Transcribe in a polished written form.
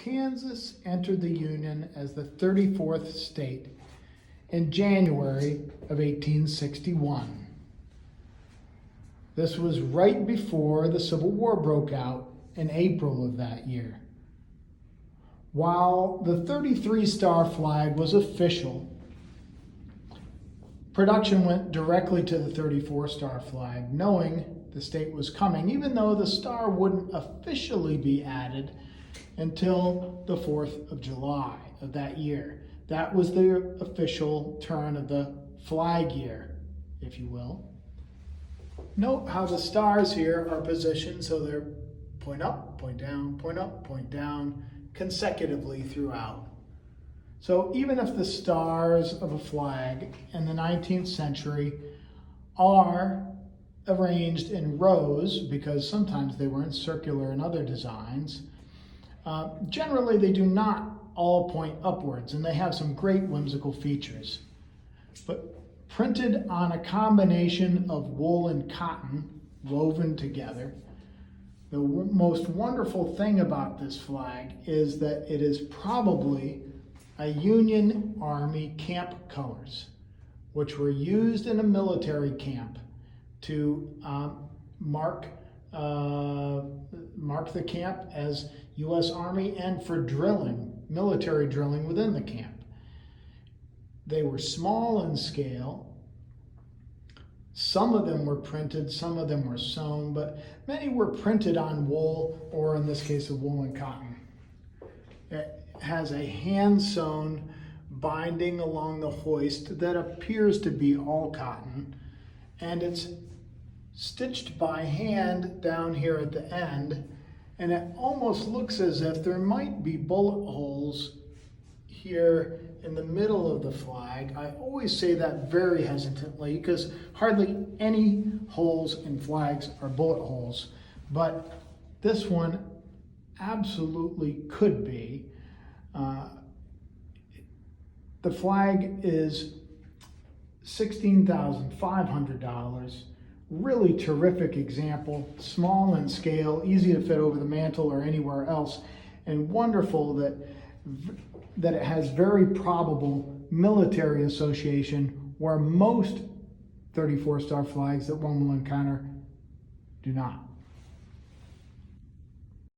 Kansas entered the Union as the 34th state in January of 1861. This was right before the Civil War broke out in April of that year. While the 33-star flag was official, production went directly to the 34-star flag, knowing the state was coming, even though the star wouldn't officially be added until the 4th of July of that year. That was the official turn of the flag year, if you will. Note how the stars here are positioned so they're point up, point down, point up, point down, consecutively throughout. So even if the stars of a flag in the 19th century are arranged in rows, because sometimes they were in circular and other designs, generally they do not all point upwards, and they have some great whimsical features. But printed on a combination of wool and cotton woven together, the most wonderful thing about this flag is that it is probably a Union Army camp colors, which were used in a military camp to mark the camp as U.S. Army, and for drilling, military drilling within the camp. They were small in scale. Some of them were printed, some of them were sewn, but many were printed on wool, or in this case, of wool and cotton. It has a hand-sewn binding along the hoist that appears to be all cotton, and it's stitched by hand down here at the end, and it almost looks as if there might be bullet holes here in the middle of the flag. I always say that very hesitantly because hardly any holes in flags are bullet holes, but this one absolutely could be. The flag is $16,500. Really terrific example, small in scale, easy to fit over the mantle or anywhere else, and wonderful that it has very probable military association, where most 34-star flags that one will encounter do not.